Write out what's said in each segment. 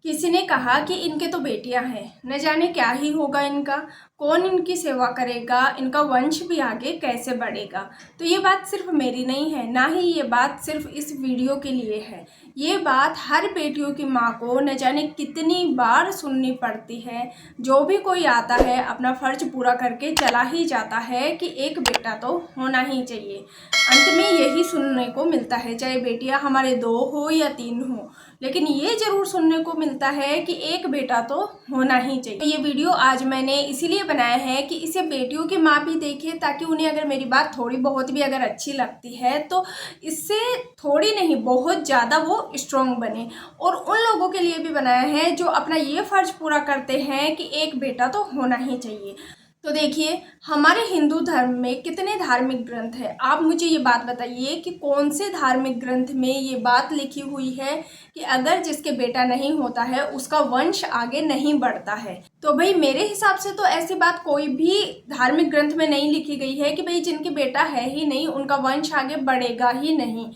किसी ने कहा कि इनके तो बेटियां हैं, न जाने क्या ही होगा इनका, कौन इनकी सेवा करेगा, इनका वंश भी आगे कैसे बढ़ेगा। तो ये बात सिर्फ मेरी नहीं है, ना ही ये बात सिर्फ इस वीडियो के लिए है। ये बात हर बेटियों की माँ को न जाने कितनी बार सुननी पड़ती है। जो भी कोई आता है अपना फ़र्ज पूरा करके चला ही जाता है कि एक बेटा तो होना ही चाहिए। अंत में यही सुनने को मिलता है, चाहे बेटियां हमारे 2 हो या 3 हो, लेकिन ये ज़रूर सुनने को मिलता है कि एक बेटा तो होना ही चाहिए। ये वीडियो आज मैंने इसीलिए बनाया है कि इसे बेटियों की माँ भी देखे, ताकि उन्हें अगर मेरी बात थोड़ी बहुत भी अगर अच्छी लगती है तो इससे थोड़ी नहीं बहुत ज़्यादा वो स्ट्रॉन्ग बने। और उन लोगों के लिए भी बनाया है जो अपना ये फ़र्ज पूरा करते हैं कि एक बेटा तो होना ही चाहिए। तो देखिए, हमारे हिंदू धर्म में कितने धार्मिक ग्रंथ हैं। आप मुझे ये बात बताइए कि कौन से धार्मिक ग्रंथ में ये बात लिखी हुई है कि अगर जिसके बेटा नहीं होता है उसका वंश आगे नहीं बढ़ता है। तो भाई मेरे हिसाब से तो ऐसी बात कोई भी धार्मिक ग्रंथ में नहीं लिखी गई है कि भाई जिनके बेटा है ही नहीं उनका वंश आगे बढ़ेगा ही नहीं।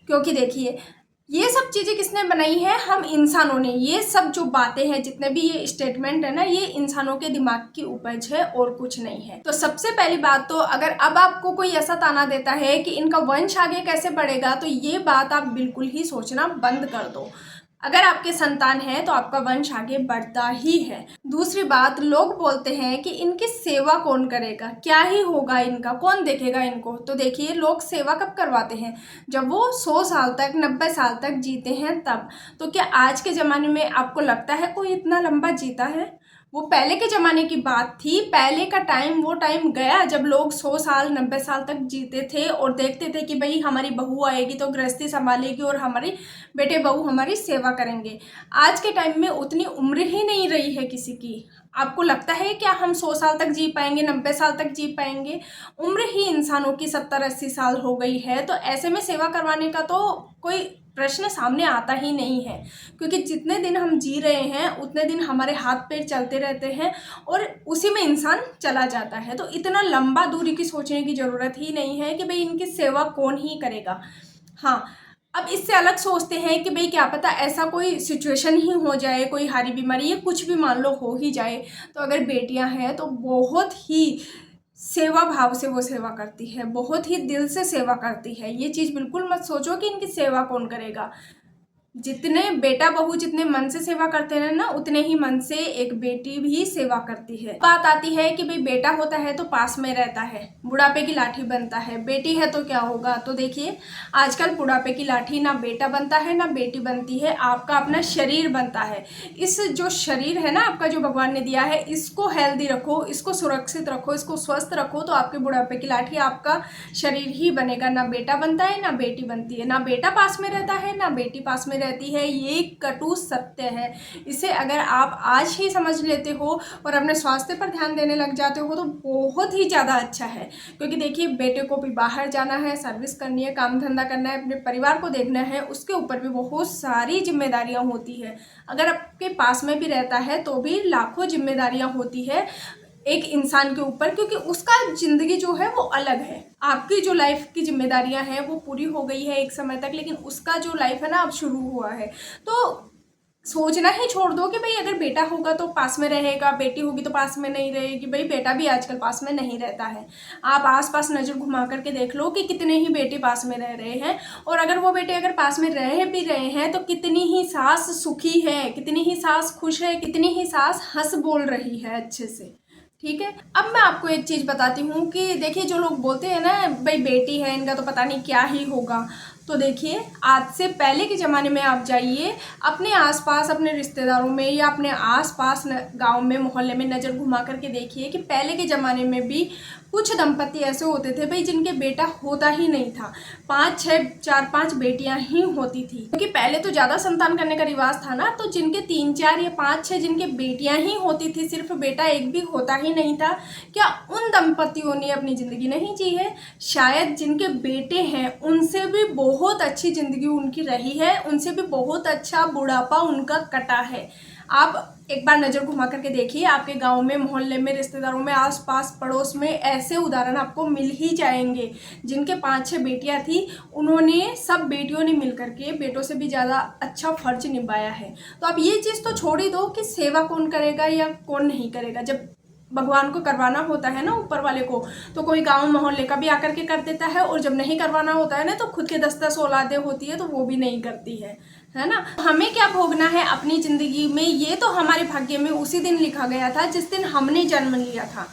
क्योंकि देखिए, ये सब चीज़ें किसने बनाई है? हम इंसानों ने। ये सब जो बातें हैं, जितने भी ये स्टेटमेंट है ना, ये इंसानों के दिमाग की उपज है और कुछ नहीं है। तो सबसे पहली बात तो, अगर अब आपको कोई ऐसा ताना देता है कि इनका वंश आगे कैसे बढ़ेगा, तो ये बात आप बिल्कुल ही सोचना बंद कर दो। अगर आपके संतान है तो आपका वंश आगे बढ़ता ही है। दूसरी बात, लोग बोलते हैं कि इनकी सेवा कौन करेगा, क्या ही होगा इनका, कौन देखेगा इनको। तो देखिए, लोग सेवा कब करवाते हैं? जब वो 100 साल तक 90 साल तक जीते हैं तब। तो क्या आज के ज़माने में आपको लगता है कोई इतना लंबा जीता है? वो पहले के ज़माने की बात थी। पहले का टाइम, वो टाइम गया जब लोग 100 साल 90 साल तक जीते थे और देखते थे कि भाई हमारी बहू आएगी तो गृहस्थी संभालेगी और हमारी बेटे बहू हमारी सेवा करेंगे। आज के टाइम में उतनी उम्र ही नहीं रही है किसी की। आपको लगता है क्या हम 100 साल तक जी पाएंगे, 90 साल तक जी पाएंगे? उम्र ही इंसानों की 70-80 साल हो गई है। तो ऐसे में सेवा करवाने का तो कोई प्रश्न सामने आता ही नहीं है। क्योंकि जितने दिन हम जी रहे हैं उतने दिन हमारे हाथ पैर चलते रहते हैं और उसी में इंसान चला जाता है। तो इतना लंबा दूरी की सोचने की ज़रूरत ही नहीं है कि भाई इनकी सेवा कौन ही करेगा। हाँ, अब इससे अलग सोचते हैं कि भाई क्या पता ऐसा कोई सिचुएशन ही हो जाए, कोई हारी बीमारी या कुछ भी मान लो हो ही जाए, तो अगर बेटियां हैं तो बहुत ही सेवा भाव से वो सेवा करती है, बहुत ही दिल से सेवा करती है। ये चीज़ बिल्कुल मत सोचो कि इनकी सेवा कौन करेगा। जितने बेटा बहू जितने मन से सेवा करते हैं ना, उतने ही मन से एक बेटी भी सेवा करती है। बात आती है कि भाई बेटा होता है तो पास में रहता है, बुढ़ापे की लाठी बनता है, बेटी है तो क्या होगा। तो देखिए, आजकल बुढ़ापे की लाठी ना बेटा बनता है ना बेटी बनती है, आपका अपना शरीर बनता है। इस जो शरीर है ना आपका, जो भगवान ने दिया है, इसको हेल्दी रखो, इसको सुरक्षित रखो, इसको स्वस्थ रखो, तो आपके बुढ़ापे की लाठी आपका शरीर ही बनेगा। ना बेटा बनता है ना बेटी बनती है, ना बेटा पास में रहता है ना बेटी पास में रहती है। ये कटु सत्य है। इसे अगर आप आज ही समझ लेते हो और अपने स्वास्थ्य पर ध्यान देने लग जाते हो तो बहुत ही ज़्यादा अच्छा है। क्योंकि देखिए, बेटे को भी बाहर जाना है, सर्विस करनी है, काम धंधा करना है, अपने परिवार को देखना है, उसके ऊपर भी बहुत सारी जिम्मेदारियां होती है। अगर आपके पास में भी रहता है तो भी लाखों जिम्मेदारियां होती है एक इंसान के ऊपर, क्योंकि उसका ज़िंदगी जो है वो अलग है। आपकी जो लाइफ की जिम्मेदारियां हैं वो पूरी हो गई है एक समय तक, लेकिन उसका जो लाइफ है ना अब शुरू हुआ है। तो सोचना ही छोड़ दो कि भाई अगर बेटा होगा तो पास में रहेगा, बेटी होगी तो पास में नहीं रहेगी। भाई बेटा भी आजकल पास में नहीं रहता है। आप आसपास नज़र घुमा करके देख लो कि कितने ही बेटे पास में रह रहे हैं, और अगर वो बेटे अगर पास में रह भी रहे हैं तो कितनी ही सास सुखी है, कितनी ही सास खुश है, कितनी ही सास हंस बोल रही है अच्छे से। ठीक है, अब मैं आपको एक चीज़ बताती हूँ कि देखिए, जो लोग बोलते हैं ना भाई बेटी है इनका तो पता नहीं क्या ही होगा, तो देखिए, आज से पहले के ज़माने में आप जाइए अपने आसपास, अपने रिश्तेदारों में या अपने आसपास गांव में, मोहल्ले में नज़र घुमा करके देखिए कि पहले के ज़माने में भी कुछ दंपति ऐसे होते थे भाई जिनके बेटा होता ही नहीं था, 5-6 4-5 बेटियां ही होती थी। क्योंकि पहले तो ज़्यादा संतान करने का रिवाज था ना, तो जिनके 3-4 या 5-6 जिनके बेटियां ही होती थी, सिर्फ बेटा एक भी होता ही नहीं था, क्या उन दंपतियों ने अपनी ज़िंदगी नहीं जी है? शायद जिनके बेटे हैं उनसे भी बहुत अच्छी ज़िंदगी उनकी रही है, उनसे भी बहुत अच्छा बुढ़ापा उनका कटा है। आप एक बार नज़र घुमा करके देखिए, आपके गांव में, मोहल्ले में, रिश्तेदारों में, आसपास पड़ोस में ऐसे उदाहरण आपको मिल ही जाएंगे जिनके 5-6 बेटियां थी, उन्होंने सब बेटियों ने मिल करके बेटों से भी ज़्यादा अच्छा फर्ज निभाया है। तो आप ये चीज़ तो छोड़ ही दो कि सेवा कौन करेगा या कौन नहीं करेगा। जब भगवान को करवाना होता है ना, ऊपर वाले को, तो कोई गांव मोहल्ले का भी आकर के कर देता है, और जब नहीं करवाना होता है ना तो खुद के 10-10 औलादें होती है तो वो भी नहीं करती है ना। हमें क्या भोगना है अपनी ज़िंदगी में, ये तो हमारे भाग्य में उसी दिन लिखा गया था जिस दिन हमने जन्म लिया था।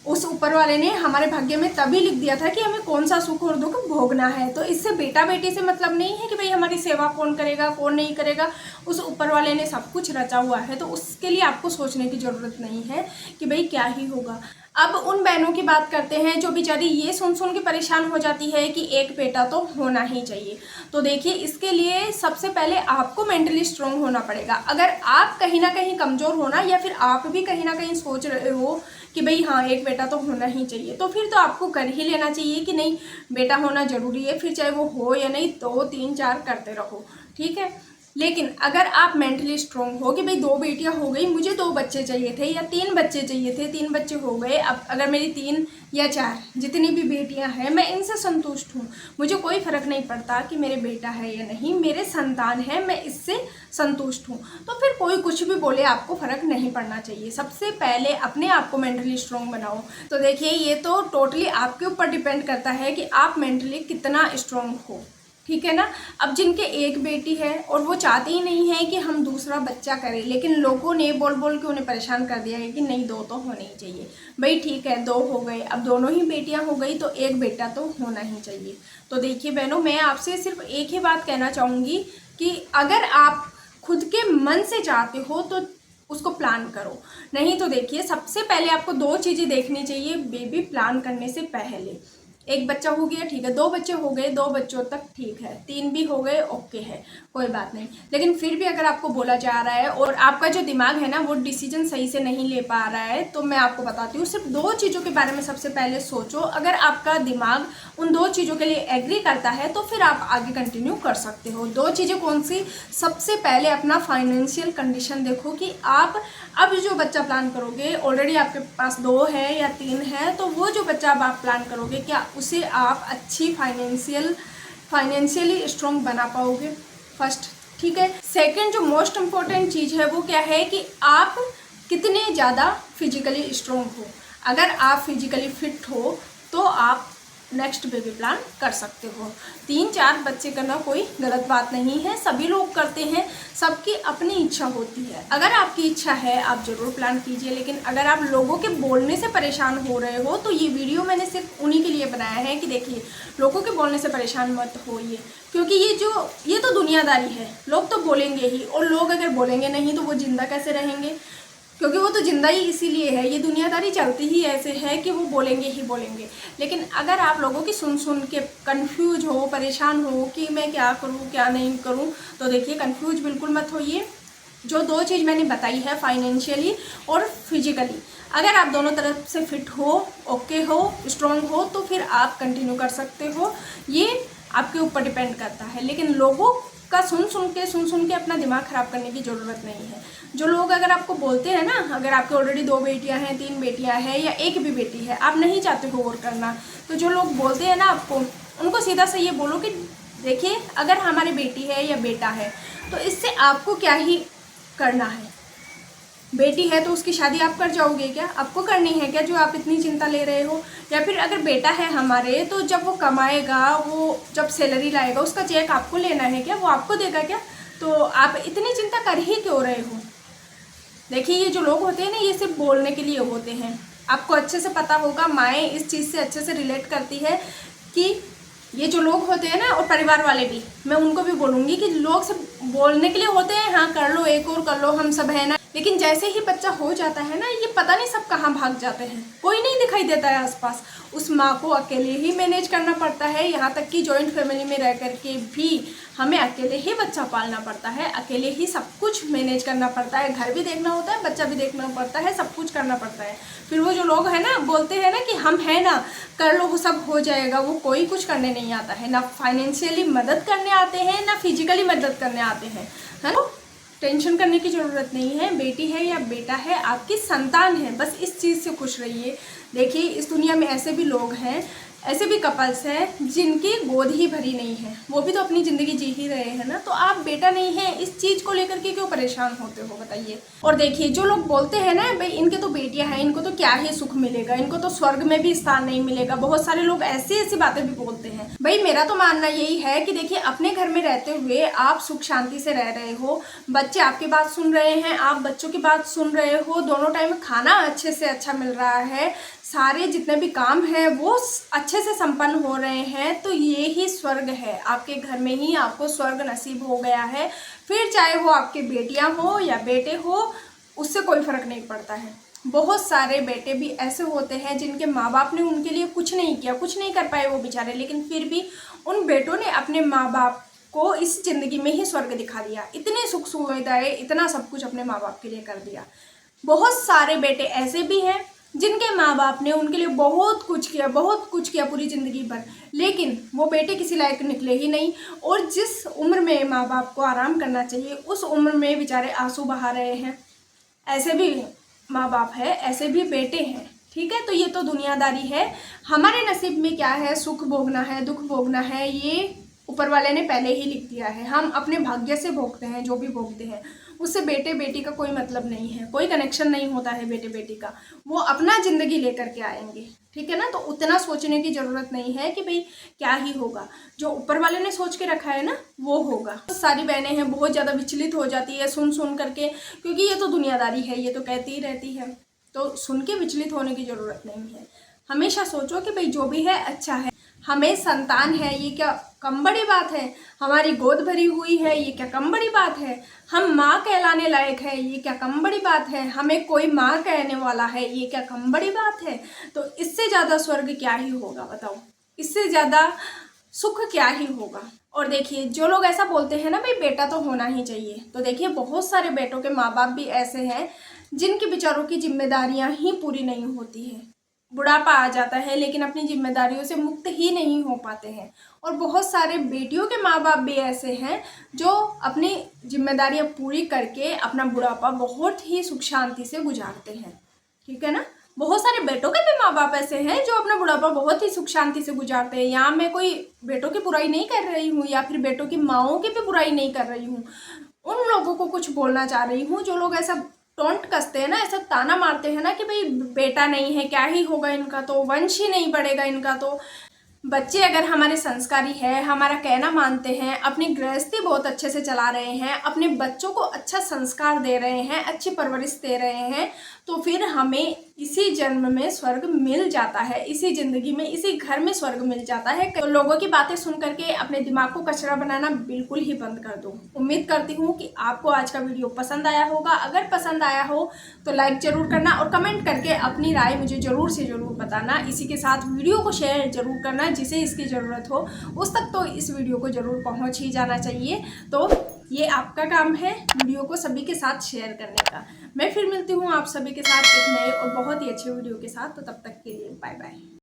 उस ऊपर वाले ने हमारे भाग्य में तभी लिख दिया था कि हमें कौन सा सुख और दुख भोगना है। तो इससे बेटा बेटी से मतलब नहीं है कि भाई हमारी सेवा कौन करेगा कौन नहीं करेगा। उस ऊपर वाले ने सब कुछ रचा हुआ है, तो उसके लिए आपको सोचने की ज़रूरत नहीं है कि भाई क्या ही होगा। अब उन बहनों की बात करते हैं जो बेचारी ये सुन सुन के परेशान हो जाती है कि एक बेटा तो होना ही चाहिए। तो देखिए, इसके लिए सबसे पहले आपको मेंटली स्ट्रांग होना पड़ेगा। अगर आप कहीं ना कहीं कमज़ोर होना, या फिर आप भी कहीं ना कहीं सोच रहे हो कि भाई हाँ एक बेटा तो होना ही चाहिए, तो फिर तो आपको कर ही लेना चाहिए कि नहीं बेटा होना ज़रूरी है। फिर चाहे वो हो या नहीं, 2, 3, 4 करते रहो, ठीक है। लेकिन अगर आप मेंटली स्ट्रांग हो कि भाई 2 बेटियां हो गई, मुझे 2 बच्चे चाहिए थे या 3 बच्चे चाहिए थे, 3 बच्चे हो गए, अब अगर मेरी 3 या 4 जितनी भी बेटियां हैं मैं इनसे संतुष्ट हूँ, मुझे कोई फ़र्क नहीं पड़ता कि मेरे बेटा है या नहीं, मेरे संतान है, मैं इससे संतुष्ट हूँ, तो फिर कोई कुछ भी बोले आपको फ़र्क नहीं पड़ना चाहिए। सबसे पहले अपने आप को मेंटली स्ट्रांग बनाओ। तो देखिए, ये तो टोटली आपके ऊपर डिपेंड करता है कि आप मेंटली कितना स्ट्रांग हो, ठीक है ना। अब जिनके एक बेटी है और वो चाहते ही नहीं है कि हम दूसरा बच्चा करें, लेकिन लोगों ने बोल बोल के उन्हें परेशान कर दिया है कि नहीं 2 तो होने ही चाहिए। भाई ठीक है, 2 हो गए, अब दोनों ही बेटियां हो गई तो एक बेटा तो होना ही चाहिए। तो देखिए बहनों, मैं आपसे सिर्फ एक ही बात कहना चाहूँगी कि अगर आप खुद के मन से चाहते हो तो उसको प्लान करो, नहीं तो देखिए सबसे पहले आपको 2 चीज़ें देखनी चाहिए बेबी प्लान करने से पहले। एक बच्चा हो गया ठीक है, 2 बच्चे हो गए, 2 बच्चों तक ठीक है, 3 भी हो गए ओके है, कोई बात नहीं। लेकिन फिर भी अगर आपको बोला जा रहा है और आपका जो दिमाग है ना वो डिसीजन सही से नहीं ले पा रहा है, तो मैं आपको बताती हूँ, सिर्फ 2 चीज़ों के बारे में सबसे पहले सोचो। अगर आपका दिमाग उन 2 चीज़ों के लिए एग्री करता है तो फिर आप आगे कंटिन्यू कर सकते हो। 2 चीज़ें कौन सी? सबसे पहले अपना फाइनेंशियल कंडीशन देखो कि आप अब जो बच्चा प्लान करोगे, ऑलरेडी आपके पास 2 है या 3 है, तो वो जो बच्चा अब आप प्लान करोगे क्या उसे आप अच्छी फाइनेंशियली स्ट्रॉन्ग बना पाओगे, फर्स्ट, ठीक है। सेकंड जो मोस्ट इम्पॉर्टेंट चीज़ है वो क्या है कि आप कितने ज़्यादा फिजिकली स्ट्रॉन्ग हो। अगर आप फिजिकली फिट हो तो आप नेक्स्ट बेबी प्लान कर सकते हो। 3-4 बच्चे करना कोई गलत बात नहीं है, सभी लोग करते हैं, सबकी अपनी इच्छा होती है। अगर आपकी इच्छा है आप ज़रूर प्लान कीजिए, लेकिन अगर आप लोगों के बोलने से परेशान हो रहे हो तो ये वीडियो मैंने सिर्फ उन्हीं के लिए बनाया है कि देखिए लोगों के बोलने से परेशान मत होइए, क्योंकि ये तो दुनियादारी है, लोग तो बोलेंगे ही, और लोग अगर बोलेंगे नहीं तो वो जिंदा कैसे रहेंगे, क्योंकि वो तो जिंदा ही इसीलिए है। ये दुनियादारी चलती ही ऐसे है कि वो बोलेंगे ही बोलेंगे। लेकिन अगर आप लोगों की सुन सुन के कंफ्यूज हो, परेशान हो कि मैं क्या करूँ क्या नहीं करूँ, तो देखिए कंफ्यूज बिल्कुल मत होइए। जो 2 चीज़ मैंने बताई है, फाइनेंशियली और फिजिकली, अगर आप दोनों तरफ से फिट हो, ओके हो, स्ट्रॉन्ग हो, तो फिर आप कंटिन्यू कर सकते हो। ये आपके ऊपर डिपेंड करता है। लेकिन लोगों का सुन सुन के अपना दिमाग ख़राब करने की ज़रूरत नहीं है। जो लोग अगर आपको बोलते हैं ना, अगर आपके ऑलरेडी 2 बेटियां हैं, 3 बेटियां हैं या एक भी बेटी है, आप नहीं चाहते हो और करना, तो जो लोग बोलते हैं ना आपको, उनको सीधा से ये बोलो कि देखिए अगर हमारी बेटी है या बेटा है तो इससे आपको क्या ही करना है। बेटी है तो उसकी शादी आप कर जाओगे क्या? आपको करनी है क्या जो आप इतनी चिंता ले रहे हो? या फिर अगर बेटा है हमारे, तो जब वो कमाएगा, वो जब सैलरी लाएगा, उसका चेक आपको लेना है क्या? वो आपको देगा क्या? तो आप इतनी चिंता कर ही क्यों रहे हो? देखिए ये जो लोग होते हैं ना, ये सिर्फ बोलने के लिए होते हैं। आपको अच्छे से पता होगा, माएँ इस चीज़ से अच्छे से रिलेट करती है कि ये जो लोग होते हैं ना, और परिवार वाले भी, मैं उनको भी बोलूँगी कि लोग सिर्फ बोलने के लिए होते हैं, हाँ कर लो, एक और कर लो, हम सब है ना, लेकिन जैसे ही बच्चा हो जाता है ना, ये पता नहीं सब कहाँ भाग जाते हैं, कोई नहीं दिखाई देता है आसपास। उस माँ को अकेले ही मैनेज करना पड़ता है, यहाँ तक कि जॉइंट फैमिली में रह करके भी हमें अकेले ही बच्चा पालना पड़ता है, अकेले ही सब कुछ मैनेज करना पड़ता है, घर भी देखना होता है, बच्चा भी देखना पड़ता है, सब कुछ करना पड़ता है। फिर वो जो लोग हैं ना, बोलते हैं ना कि हम हैं ना, कर लो सब हो जाएगा, वो कोई कुछ करने नहीं आता है, ना फाइनेंशियली मदद करने आते हैं, ना फिजिकली मदद करने आते हैं, है ना। टेंशन करने की ज़रूरत नहीं है। बेटी है या बेटा है, आपकी संतान है, बस इस चीज़ से खुश रहिए। देखिए इस दुनिया में ऐसे भी लोग हैं, ऐसे भी कपल्स हैं जिनकी गोद ही भरी नहीं है, वो भी तो अपनी ज़िंदगी जी ही रहे हैं ना। तो आप बेटा नहीं है इस चीज़ को लेकर के क्यों परेशान होते हो बताइए। और देखिए जो लोग बोलते हैं ना भाई इनके तो बेटियां हैं, इनको तो क्या ही सुख मिलेगा, इनको तो स्वर्ग में भी स्थान नहीं मिलेगा, बहुत सारे लोग ऐसी ऐसी बातें भी बोलते हैं। भाई मेरा तो मानना यही है कि देखिए अपने घर में रहते हुए आप सुख शांति से रह रहे हो, बच्चे आपकी बात सुन रहे हैं, आप बच्चों की बात सुन रहे हो, दोनों टाइम खाना अच्छे से अच्छा मिल रहा है, सारे जितने भी काम हैं वो अच्छे से संपन्न हो रहे हैं, तो ये ही स्वर्ग है। आपके घर में ही आपको स्वर्ग नसीब हो गया है। फिर चाहे वो आपके बेटियां हो या बेटे हो, उससे कोई फ़र्क नहीं पड़ता है। बहुत सारे बेटे भी ऐसे होते हैं जिनके माँ बाप ने उनके लिए कुछ नहीं किया, कुछ नहीं कर पाए वो बेचारे, लेकिन फिर भी उन बेटों ने अपने माँ बाप को इस ज़िंदगी में ही स्वर्ग दिखा दिया, इतनी सुख सुविधाएँ, इतना सब कुछ अपने माँ बाप के लिए कर दिया। बहुत सारे बेटे ऐसे भी हैं जिनके माँ बाप ने उनके लिए बहुत कुछ किया पूरी ज़िंदगी भर, लेकिन वो बेटे किसी लायक निकले ही नहीं। और जिस उम्र में माँ बाप को आराम करना चाहिए उस उम्र में बेचारे आंसू बहा रहे हैं। ऐसे भी माँ बाप है, ऐसे भी बेटे हैं, ठीक है। तो ये तो दुनियादारी है। हमारे नसीब में क्या है, सुख भोगना है, दुख भोगना है, ये ऊपर वाले ने पहले ही लिख दिया है। हम अपने भाग्य से भोगते हैं जो भी भोगते हैं, उससे बेटे बेटी का कोई मतलब नहीं है, कोई कनेक्शन नहीं होता है बेटे बेटी का। वो अपना ज़िंदगी लेकर के आएंगे, ठीक है ना। तो उतना सोचने की ज़रूरत नहीं है कि भाई क्या ही होगा, जो ऊपर वाले ने सोच के रखा है ना वो होगा। तो सारी बहनें हैं बहुत ज़्यादा विचलित हो जाती है सुन करके, क्योंकि ये तो दुनियादारी है, ये तो कहती ही रहती है, तो सुन के विचलित होने की ज़रूरत नहीं है। हमेशा सोचो कि भाई जो भी है अच्छा है। हमें संतान है, ये क्या कम बड़ी बात है। हमारी गोद भरी हुई है, ये क्या कम बड़ी बात है। हम माँ कहलाने लायक है, ये क्या कम बड़ी बात है। हमें कोई माँ कहने वाला है, ये क्या कम बड़ी बात है। तो इससे ज़्यादा स्वर्ग क्या ही होगा बताओ, इससे ज़्यादा सुख क्या ही होगा। और देखिए जो लोग ऐसा बोलते हैं ना भाई बेटा तो होना ही चाहिए, तो देखिए बहुत सारे बेटों के माँ बाप भी ऐसे हैं जिनके बेचारों की जिम्मेदारियां ही पूरी नहीं होती है। बुढ़ापा आ जाता है लेकिन अपनी जिम्मेदारियों से मुक्त ही नहीं हो पाते हैं। और बहुत सारे बेटियों के माँ बाप भी ऐसे हैं जो अपनी जिम्मेदारियां पूरी करके अपना बुढ़ापा बहुत ही सुख शांति से गुजारते हैं, ठीक है ना। बहुत सारे बेटों के भी माँ बाप ऐसे हैं जो अपना बुढ़ापा बहुत ही सुख शांति से गुजारते हैं। यहाँ मैं कोई बेटों की बुराई नहीं कर रही हूँ या फिर बेटों की माँओं की भी बुराई नहीं कर रही हूँ, उन लोगों को कुछ बोलना चाह रही हूँ जो लोग ऐसा टोंट कसते हैं ना, ऐसा ताना मारते हैं ना कि भाई बेटा नहीं है क्या ही होगा, इनका तो वंश ही नहीं बढ़ेगा, इनका तो। बच्चे अगर हमारे संस्कारी है, हमारा कहना मानते हैं, अपनी गृहस्थी बहुत अच्छे से चला रहे हैं, अपने बच्चों को अच्छा संस्कार दे रहे हैं, अच्छी परवरिश दे रहे हैं, तो फिर हमें इसी जन्म में स्वर्ग मिल जाता है, इसी ज़िंदगी में इसी घर में स्वर्ग मिल जाता है। तो लोगों की बातें सुन करके अपने दिमाग को कचरा बनाना बिल्कुल ही बंद कर दो। उम्मीद करती हूँ कि आपको आज का वीडियो पसंद आया होगा। अगर पसंद आया हो तो लाइक ज़रूर करना और कमेंट करके अपनी राय मुझे ज़रूर से ज़रूर बताना। इसी के साथ वीडियो को शेयर ज़रूर करना, जिसे इसकी ज़रूरत हो उस तक तो इस वीडियो को ज़रूर पहुँच ही जाना चाहिए। तो ये आपका काम है वीडियो को सभी के साथ शेयर करने का। मैं फिर मिलती हूँ आप सभी के साथ एक नए और बहुत ही अच्छे वीडियो के साथ, तो तब तक के लिए बाय बाय।